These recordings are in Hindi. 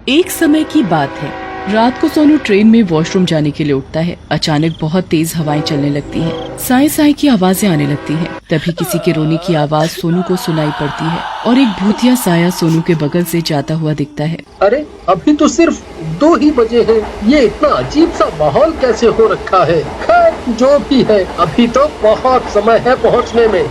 एक समय की बात है। रात को सोनू ट्रेन में वॉशरूम जाने के लिए उठता है। अचानक बहुत तेज हवाएं चलने लगती हैं। साए साए की आवाजें आने लगती हैं। तभी किसी के रोने की आवाज सोनू को सुनाई पड़ती है और एक भूतिया साया सोनू के बगल से जाता हुआ दिखता है। अरे अभी तो सिर्फ 2 ही बजे हैं। ये इतना अजीब सा माहौल कैसे हो रखा है। खैर जो भी है, अभी तो बहुत समय है पहुंचने में।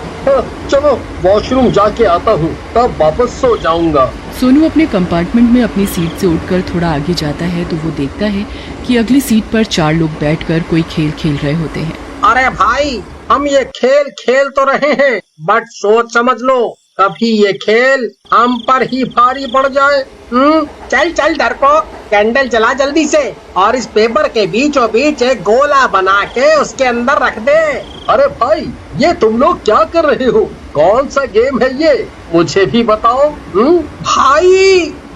चलो वॉशरूम जाके आता हूँ, तब वापस सो जाऊंगा। सोनू अपने कंपार्टमेंट में अपनी सीट से उठकर थोड़ा आगे जाता है तो वो देखता है कि अगली सीट पर 4 लोग बैठकर कोई खेल खेल रहे होते हैं। अरे भाई, हम ये खेल खेल तो रहे हैं, बट सोच समझ लो, कभी ये खेल हम पर ही भारी पड़ जाए। चल चल डरपोक, कैंडल जला जल्दी से और इस पेपर के बीचों बीच एक गोला बना के उसके अंदर रख दे। अरे भाई, ये तुम लोग क्या कर रहे हो? कौन सा गेम है ये? मुझे भी बताओ। भाई,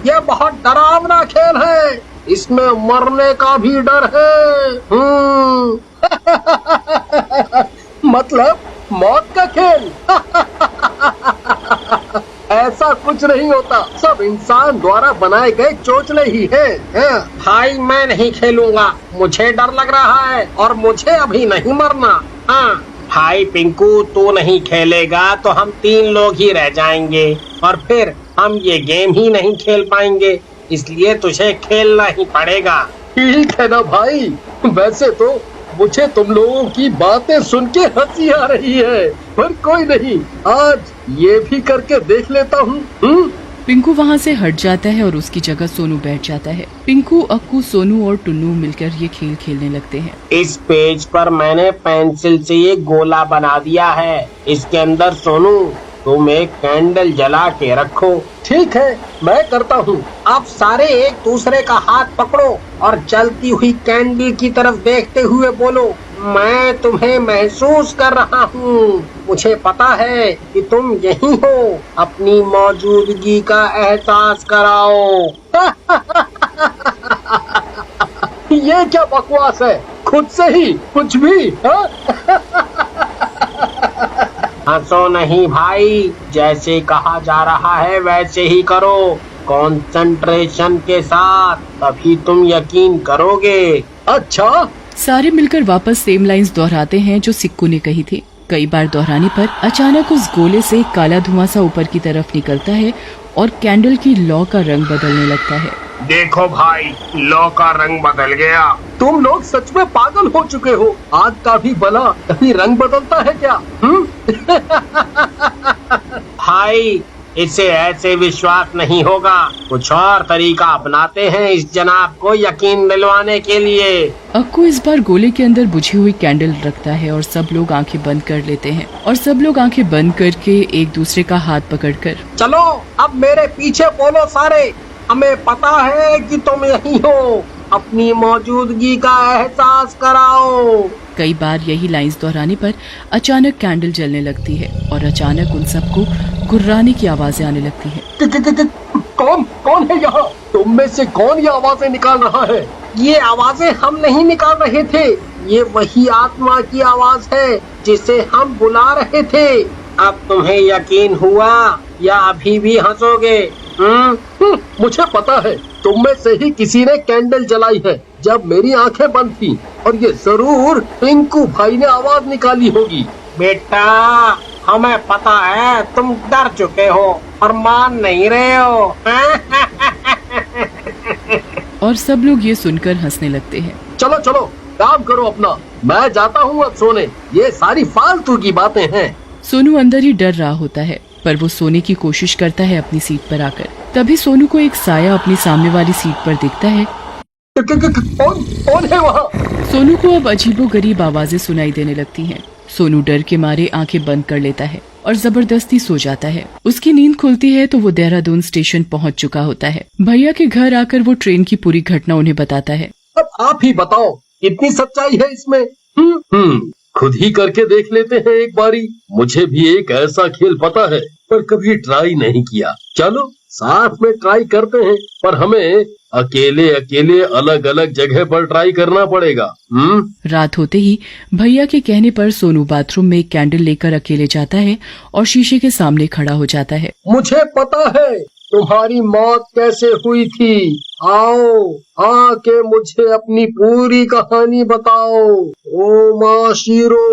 ये बहुत डरावना खेल है, इसमें मरने का भी डर है। मतलब मौत का खेल। ऐसा कुछ नहीं होता, सब इंसान द्वारा बनाए गए चोचले ही हैं। भाई मैं नहीं खेलूंगा, मुझे डर लग रहा है और मुझे अभी नहीं मरना। हाँ भाई पिंकू, तू नहीं खेलेगा तो हम 3 लोग ही रह जाएंगे और फिर हम ये गेम ही नहीं खेल पाएंगे, इसलिए तुझे खेलना ही पड़ेगा। ठीक है ना भाई, वैसे तो मुझे तुम लोगों की बातें सुन के हंसी आ रही है, पर कोई नहीं, आज ये भी करके देख लेता हूँ। पिंकू वहाँ से हट जाता है और उसकी जगह सोनू बैठ जाता है। पिंकू, अक्कू, सोनू और टुन्नू मिलकर ये खेल खेलने लगते हैं। इस पेज पर मैंने पेंसिल से ये गोला बना दिया है, इसके अंदर सोनू तुम एक कैंडल जला के रखो। ठीक है, मैं करता हूँ। आप सारे एक दूसरे का हाथ पकड़ो और जलती हुई कैंडल की तरफ देखते हुए बोलो, मैं तुम्हें महसूस कर रहा हूँ। मुझे पता है कि तुम यहीं हो, अपनी मौजूदगी का एहसास कराओ। ये क्या बकवास है? खुद से ही कुछ भी। हंसो नहीं भाई, जैसे कहा जा रहा है वैसे ही करो, कंसंट्रेशन के साथ, तभी तुम यकीन करोगे। अच्छा। सारे मिलकर वापस सेम लाइंस दोहराते हैं जो सिक्कू ने कही थी। कई बार दोहराने पर अचानक उस गोले से काला धुआं सा ऊपर की तरफ निकलता है और कैंडल की लौ का रंग बदलने लगता है। देखो भाई, लौ का रंग बदल गया। तुम लोग सच में पागल हो चुके हो। आग का भी भला कभी रंग बदलता है क्या? भाई, इसे ऐसे विश्वास नहीं होगा, कुछ और तरीका अपनाते हैं इस जनाब को यकीन दिलवाने के लिए। अक्कू इस बार गोले के अंदर बुझी हुई कैंडल रखता है और सब लोग आंखें बंद कर लेते हैं और सब लोग आंखें बंद करके एक दूसरे का हाथ पकड़कर, चलो अब मेरे पीछे बोलो सारे, हमें पता है कि तुम यहीं हो, अपनी मौजूदगी का एहसास कराओ। कई बार यही लाइंस दोहराने पर अचानक कैंडल जलने लगती है और अचानक उन सबको गुर्राने की आवाजें आने लगती है। कौन है यहाँ? तुम में से कौन ये आवाजें निकाल रहा है? ये आवाजें हम नहीं निकाल रहे थे, ये वही आत्मा की आवाज है जिसे हम बुला रहे थे। अब तुम्हें यकीन हुआ या अभी भी हंसोगे? मुझे पता है, तुम में से ही किसी ने कैंडल जलाई है जब मेरी आंखें बंद थी, और ये जरूर पिंकू भाई ने आवाज निकाली होगी। बेटा, हमें पता है तुम डर चुके हो और मान नहीं रहे हो। और सब लोग ये सुनकर हंसने लगते हैं। चलो चलो काम करो अपना, मैं जाता हूँ अब सोने, ये सारी फालतू की बातें हैं। सोनू अंदर ही डर रहा होता है, पर वो सोने की कोशिश करता है अपनी सीट पर आकर। तभी सोनू को एक साया अपनी सामने वाली सीट पर दिखता है। कौन है वहाँ? सोनू को अब अजीबोगरीब आवाजें सुनाई देने लगती हैं। सोनू डर के मारे आंखें बंद कर लेता है और जबरदस्ती सो जाता है। उसकी नींद खुलती है तो वो देहरादून स्टेशन पहुंच चुका होता है। भैया के घर आकर वो ट्रेन की पूरी घटना उन्हें बताता है। अब आप ही बताओ, कितनी सच्चाई है इसमें? खुद ही करके देख लेते हैं एक बारी। मुझे भी एक ऐसा खेल पता है, पर कभी ट्राई नहीं किया। चलो साथ में ट्राई करते हैं, पर हमें अकेले अकेले अलग अलग जगह पर ट्राई करना पड़ेगा। रात होते ही भैया के कहने पर सोनू बाथरूम में एक कैंडल लेकर अकेले जाता है और शीशे के सामने खड़ा हो जाता है। मुझे पता है तुम्हारी मौत कैसे हुई थी? आओ आके मुझे अपनी पूरी कहानी बताओ। ओमा शीरो,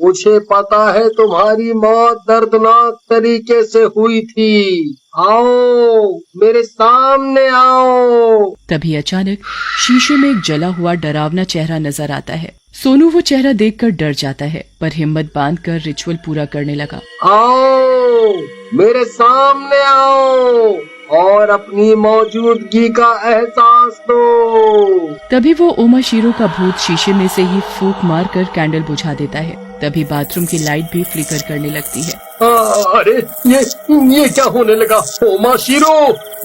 मुझे पता है तुम्हारी मौत दर्दनाक तरीके से हुई थी। आओ मेरे सामने आओ। तभी अचानक शीशे में एक जला हुआ डरावना चेहरा नजर आता है। सोनू वो चेहरा देखकर डर जाता है, पर हिम्मत बांधकर रिचुअल पूरा करने लगा। आओ मेरे सामने आओ और अपनी मौजूदगी का एहसास दो। तभी वो ओमा शीरो का भूत शीशे में से ही फूंक मारकर कैंडल बुझा देता है। तभी बाथरूम की लाइट भी फ्लिकर करने लगती है। अरे ये क्या होने लगा? ओमा शीरो,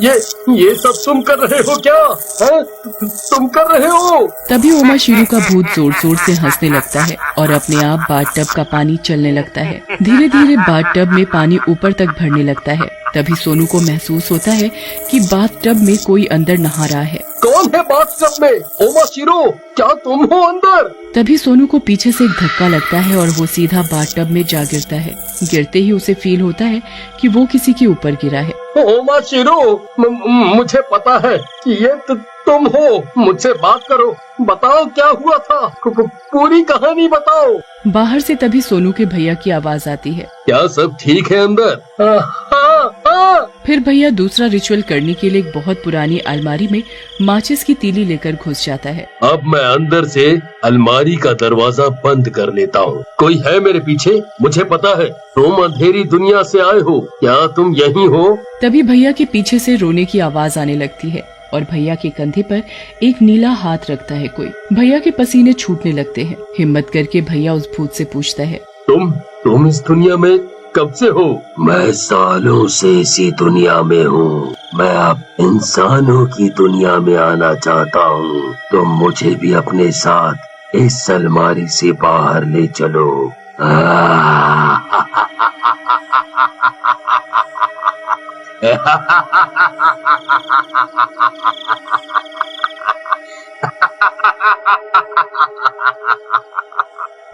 ये सब तुम कर रहे हो क्या? है? तुम कर रहे हो? तभी ओमा शीरो का भूत जोर जोर से हंसने लगता है और अपने आप बाथटब का पानी चलने लगता है। धीरे धीरे बाथटब में पानी ऊपर तक भरने लगता है। तभी सोनू को महसूस होता है कि बाथटब में कोई अंदर नहा रहा है। कौन है बाथटब में? ओमा शीरो, क्या तुम हो अंदर? तभी सोनू को पीछे से एक धक्का लगता है और वो सीधा बाथटब में जा गिरता है। गिरते ही उसे फील होता है कि वो किसी के ऊपर गिरा है। ओमा शीरो, मुझे पता है कि ये तुम हो। मुझसे बात करो, बताओ क्या हुआ था? पूरी कहानी बताओ। बाहर से तभी सोनू के भैया की आवाज आती है। क्या सब ठीक है अंदर? हाँ। फिर भैया दूसरा रिचुअल करने के लिए एक बहुत पुरानी अलमारी में माचिस की तीली लेकर घुस जाता है। अब मैं अंदर से अलमारी का दरवाजा बंद कर लेता हूँ। कोई है मेरे पीछे? मुझे पता है तुम अंधेरी दुनिया से आए हो। क्या तुम यही हो? तभी भैया के पीछे से रोने की आवाज आने लगती है और भैया के कंधे पर एक नीला हाथ रखता है कोई। भैया के पसीने छूटने लगते हैं। हिम्मत करके भैया उस भूत से पूछता है, तुम इस दुनिया में कब से हो? मैं सालों से इसी दुनिया में हूँ। मैं अब इंसानों की दुनिया में आना चाहता हूँ। तुम मुझे भी अपने साथ इस अलमारी से बाहर ले चलो।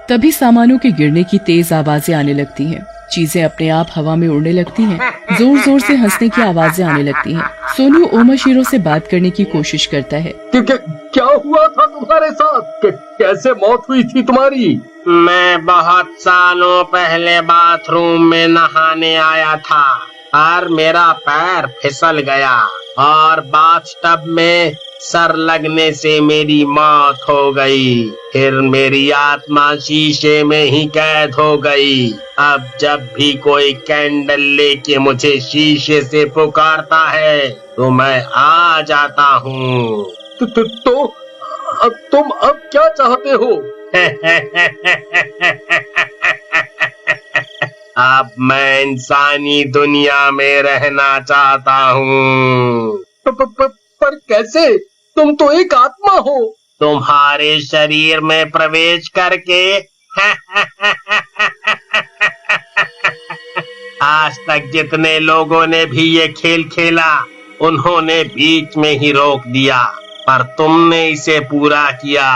तभी सामानों के गिरने की तेज आवाजें आने लगती हैं। चीजें अपने आप हवा में उड़ने लगती हैं। जोर जोर से हंसने की आवाजें आने लगती हैं। सोनू ओमा शीरो से बात करने की कोशिश करता है। क्या हुआ था तुम्हारे साथ? कैसे मौत हुई थी तुम्हारी? मैं बहुत सालों पहले बाथरूम में नहाने आया था और मेरा पैर फिसल गया और बाथटब में सर लगने से मेरी मौत हो गई। फिर मेरी आत्मा शीशे में ही कैद हो गई। अब जब भी कोई कैंडल लेके मुझे शीशे से पुकारता है तो मैं आ जाता हूँ। तो अब तुम अब क्या चाहते हो? अब मैं इंसानी दुनिया में रहना चाहता हूँ। पर कैसे? तुम तो एक आत्मा हो। तुम्हारे शरीर में प्रवेश करके आज तक जितने लोगों ने भी ये खेल खेला उन्होंने बीच में ही रोक दिया, पर तुमने इसे पूरा किया।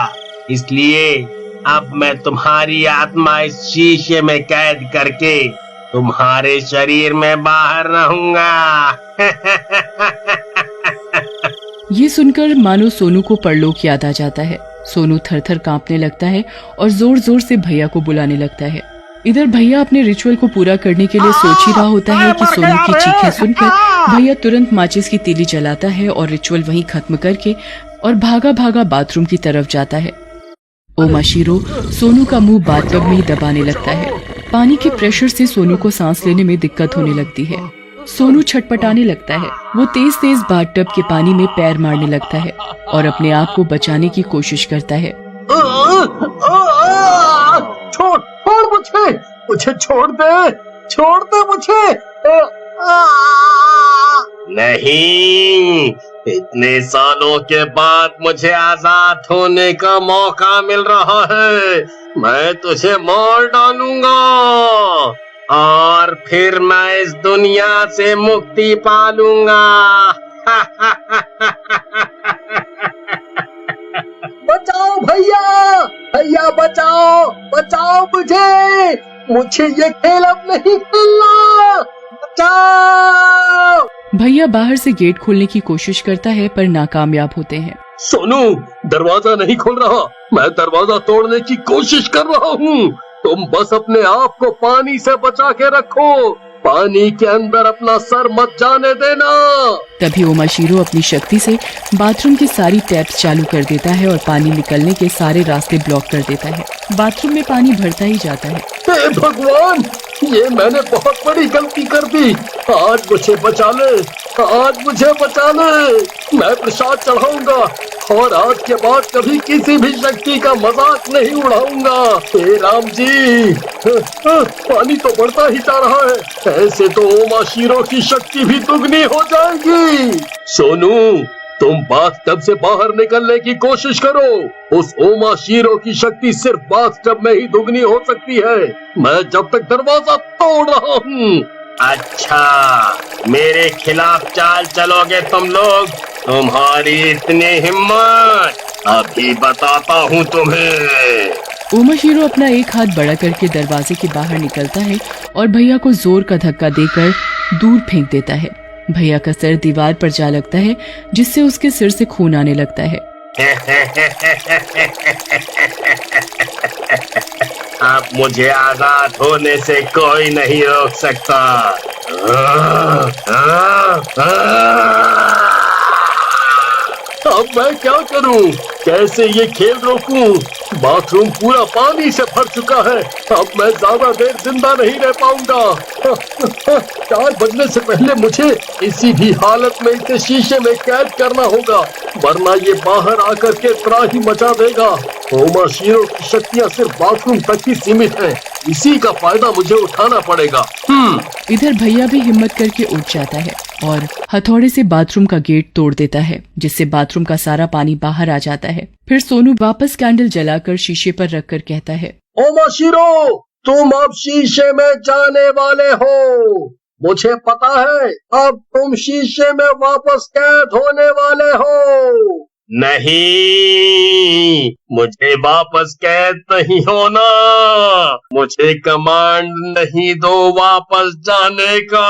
इसलिए अब मैं तुम्हारी आत्मा इस शीशे में कैद करके तुम्हारे शरीर में बाहर रहूंगा। ये सुनकर मानो सोनू को परलोक याद आ जाता है। सोनू थर थर कांपने लगता है और जोर जोर से भैया को बुलाने लगता है। इधर भैया अपने रिचुअल को पूरा करने के लिए सोच ही रहा होता है कि सोनू की चीखें सुनकर भैया तुरंत माचिस की तीली जलाता है और रिचुअल वहीं खत्म करके और भागा भागा बाथरूम की तरफ जाता है। ओमा शीरो सोनू का मुंह बाथटब में ही दबाने लगता है। पानी के प्रेशर से सोनू को सांस लेने में दिक्कत होने लगती है। सोनू छटपटाने लगता है। वो तेज तेज बाथटब के पानी में पैर मारने लगता है और अपने आप को बचाने की कोशिश करता है। छोड़ मुझे छोड़ दे मुझे। नहीं, इतने सालों के बाद मुझे आजाद होने का मौका मिल रहा है। मैं तुझे मार डालूंगा और फिर मैं इस दुनिया से मुक्ति पा लूंगा। बचाओ भैया बचाओ मुझे ये खेल अब नहीं खेलना। बचाओ। भैया बाहर से गेट खोलने की कोशिश करता है पर नाकामयाब होते हैं। सोनू, दरवाजा नहीं खुल रहा। मैं दरवाजा तोड़ने की कोशिश कर रहा हूँ। तुम बस अपने आप को पानी से बचा के रखो। पानी के अंदर अपना सर मत जाने देना। तभी ओमाशीरो अपनी शक्ति से बाथरूम की सारी टैप्स चालू कर देता है और पानी निकलने के सारे रास्ते ब्लॉक कर देता है। बाथरूम में पानी भरता ही जाता है। हे भगवान, ये मैंने बहुत बड़ी गलती कर दी। आज मुझे बचा ले, आज मुझे बचा ले। मैं प्रसाद चढ़ाऊंगा और आज के बाद कभी किसी भी शक्ति का मजाक नहीं उड़ाऊंगा। हे राम जी, पानी तो बढ़ता ही जा रहा है। ऐसे तो ओमाशीरो की शक्ति भी दुगनी हो जाएगी। सोनू, तुम बाथटब से बाहर निकलने की कोशिश करो। उस ओमाशीरो की शक्ति सिर्फ बाथटब में ही दुगनी हो सकती है। मैं जब तक दरवाजा तोड़ रहा हूँ। अच्छा, मेरे खिलाफ चाल चलोगे तुम लोग? तुम्हारी इतनी हिम्मत, अभी बताता हूँ तुम्हें। ओमाशीरो अपना एक हाथ बड़ा करके दरवाजे के बाहर निकलता है और भैया को जोर का धक्का देकर दूर फेंक देता है। भैया का सिर दीवार पर जा लगता है जिससे उसके सिर से खून आने लगता है। अब मुझे आजाद होने से कोई नहीं रोक सकता। अब मैं क्या करूं? कैसे ये खेल रोकूं? बाथरूम पूरा पानी से भर चुका है। अब मैं ज्यादा देर जिंदा नहीं रह पाऊंगा। 4 बजने से पहले मुझे किसी भी हालत में इसे शीशे में कैद करना होगा, वरना ये बाहर आकर के त्राही मचा देगा। ओमाशीरो की शक्तियाँ सिर्फ बाथरूम तक ही सीमित हैं। इसी का फायदा मुझे उठाना पड़ेगा। इधर भैया भी हिम्मत करके उठ जाता है और हथौड़े से बाथरूम का गेट तोड़ देता है, जिससे बाथरूम का सारा पानी बाहर आ जाता है। फिर सोनू वापस कैंडल जलाकर शीशे पर रखकर कहता है, ओमाशीरो, तुम अब शीशे में जाने वाले हो। मुझे पता है अब तुम शीशे में वापस कैद होने वाले हो। नहीं, मुझे वापस कैद नहीं होना। मुझे कमांड नहीं दो वापस जाने का।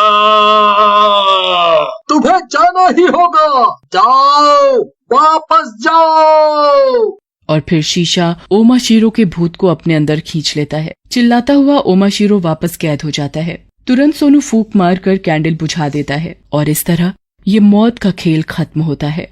तुम्हें जाना ही होगा। जाओ, वापस जाओ। और फिर शीशा ओमाशीरो के भूत को अपने अंदर खींच लेता है। चिल्लाता हुआ ओमाशीरो वापस कैद हो जाता है। तुरंत सोनू फूंक मारकर कैंडल बुझा देता है और इस तरह ये मौत का खेल खत्म होता है।